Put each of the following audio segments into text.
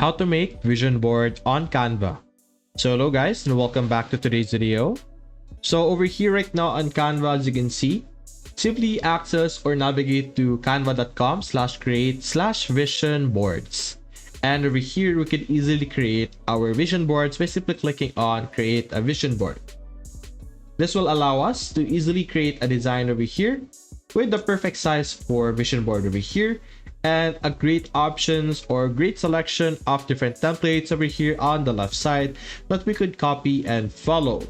How to make vision board on Canva. So hello guys and welcome back to today's video. So over here right now on Canva, as you can see, simply access or navigate to canva.com/create/vision boards. And over here we can easily create our vision boards by simply clicking on create a vision board. This will allow us to easily create a design over here with the perfect size for vision board over here, and a great options or great selection of different templates over here on the left side that we could copy and follow.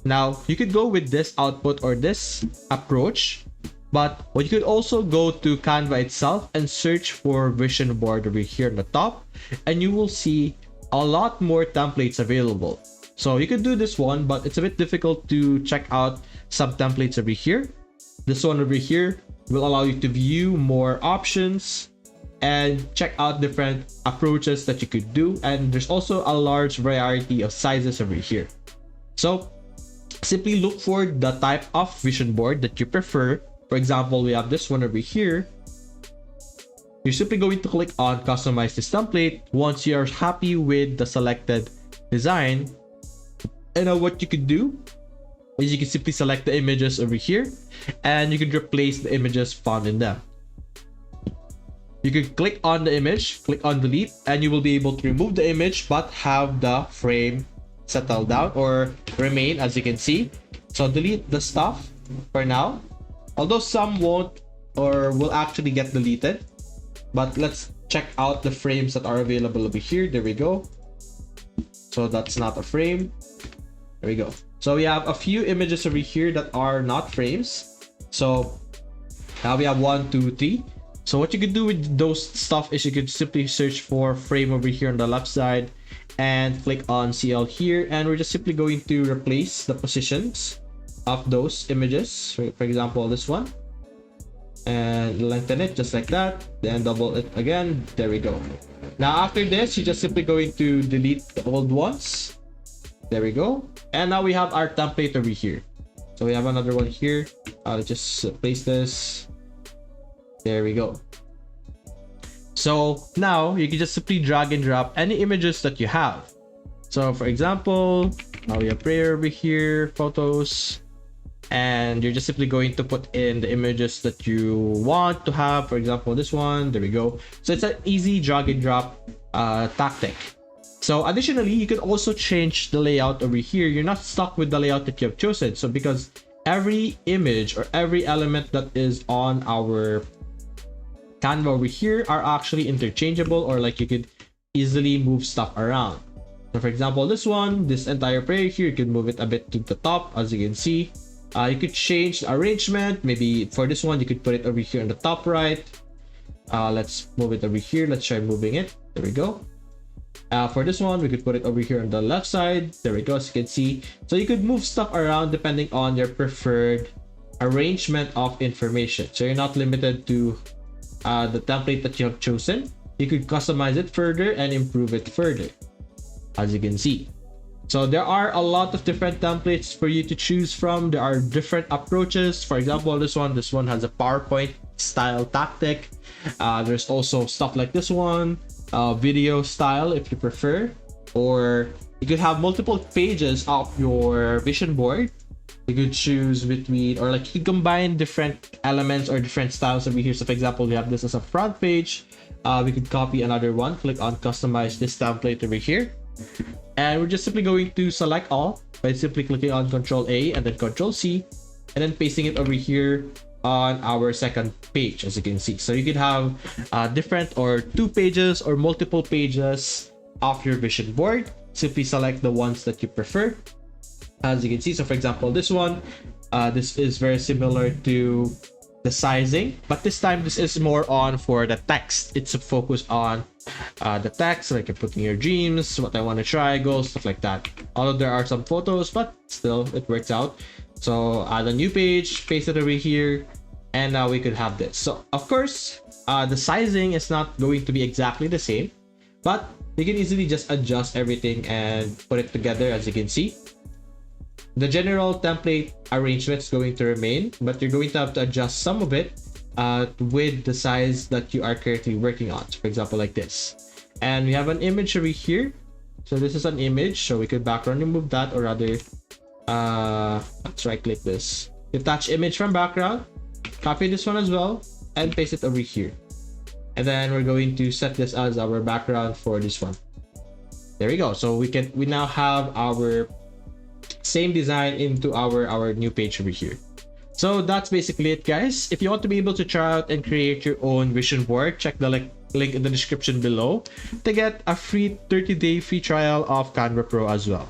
Now you could go with this output or this approach, but what you could also go to Canva itself and search for vision board over here on the top, and you will see a lot more templates available. So you could do this one, but it's a bit difficult to check out some templates over here. This one over here will allow you to view more options and check out different approaches that you could do. And there's also a large variety of sizes over here. So simply look for the type of vision board that you prefer. For example, we have this one over here. You're simply going to click on customize this template once you're happy with the selected design. And now what you could do is you can simply select the images over here and you could replace the images found in them. You could click on the image, click on delete, and you will be able to remove the image but have the frame settle down or remain, as you can see. So delete the stuff for now, although some won't or will actually get deleted. But let's check out the frames that are available over here. There we go. So that's not a frame. There we go. So we have a few images over here that are not frames. So now we have 1, 2, 3. So what you could do with those stuff is you could simply search for frame over here on the left side and click on CL here, and we're just simply going to replace the positions of those images. For example, this one, and lengthen it just like that, then double it again. There we go. Now after this, you're just simply going to delete the old ones. There we go. And now we have our template over here. So we have another one here. Let's just place this. There we go. So now you can just simply drag and drop any images that you have. So for example, now we have prayer over here, photos, and you're just simply going to put in the images that you want to have. For example, this one. There we go. So it's an easy drag and drop tactic. So additionally, you can also change the layout over here. You're not stuck with the layout that you have chosen. So because every image or every element that is on our Canva over here are actually interchangeable, or like you could easily move stuff around. So for example, this one, this entire prayer here, you can move it a bit to the top, as you can see. You could change the arrangement. Maybe for this one, you could put it over here on the top right. Let's move it over here. Let's try moving it. There we go. For this one, we could put it over here on the left side. There we go, as you can see. So you could move stuff around depending on your preferred arrangement of information. So you're not limited to the template that you have chosen. You could customize it further and improve it further, as you can see. So there are a lot of different templates for you to choose from. There are different approaches. For example, this one has a PowerPoint style tactic. There's also stuff like this one. Video style if you prefer, or you could have multiple pages of your vision board. You could choose between, or like you could combine different elements or different styles over here. So for example, we have this as a front page. We could copy another one, click on customize this template over here, and we're just simply going to select all by simply clicking on Control A and then Control C, and then pasting it over here on our second page, as you can see. So you could have different or 2 pages or multiple pages of your vision board. Simply select the ones that you prefer, as you can see. So for example, this one, this is very similar to the sizing, but this time this is more on for the text. It's a focus on the text, like you're putting your dreams, what I want to try, goals, stuff like that. Although there are some photos, but still it works out. So add a new page, paste it over here, and now we could have this. So of course, the sizing is not going to be exactly the same, but you can easily just adjust everything and put it together, as you can see. The general template arrangement is going to remain, but you're going to have to adjust some of it with the size that you are currently working on. So for example, like this. And we have an image over here. So this is an image, so we could background remove that, or rather let's right click this, detach image from background, copy this one as well, and paste it over here. And then we're going to set this as our background for this one. There we go. So we now have our same design into our new page over here. So that's basically it, guys. If you want to be able to try out and create your own vision board, check the link in the description below to get a free 30-day free trial of Canva Pro as well.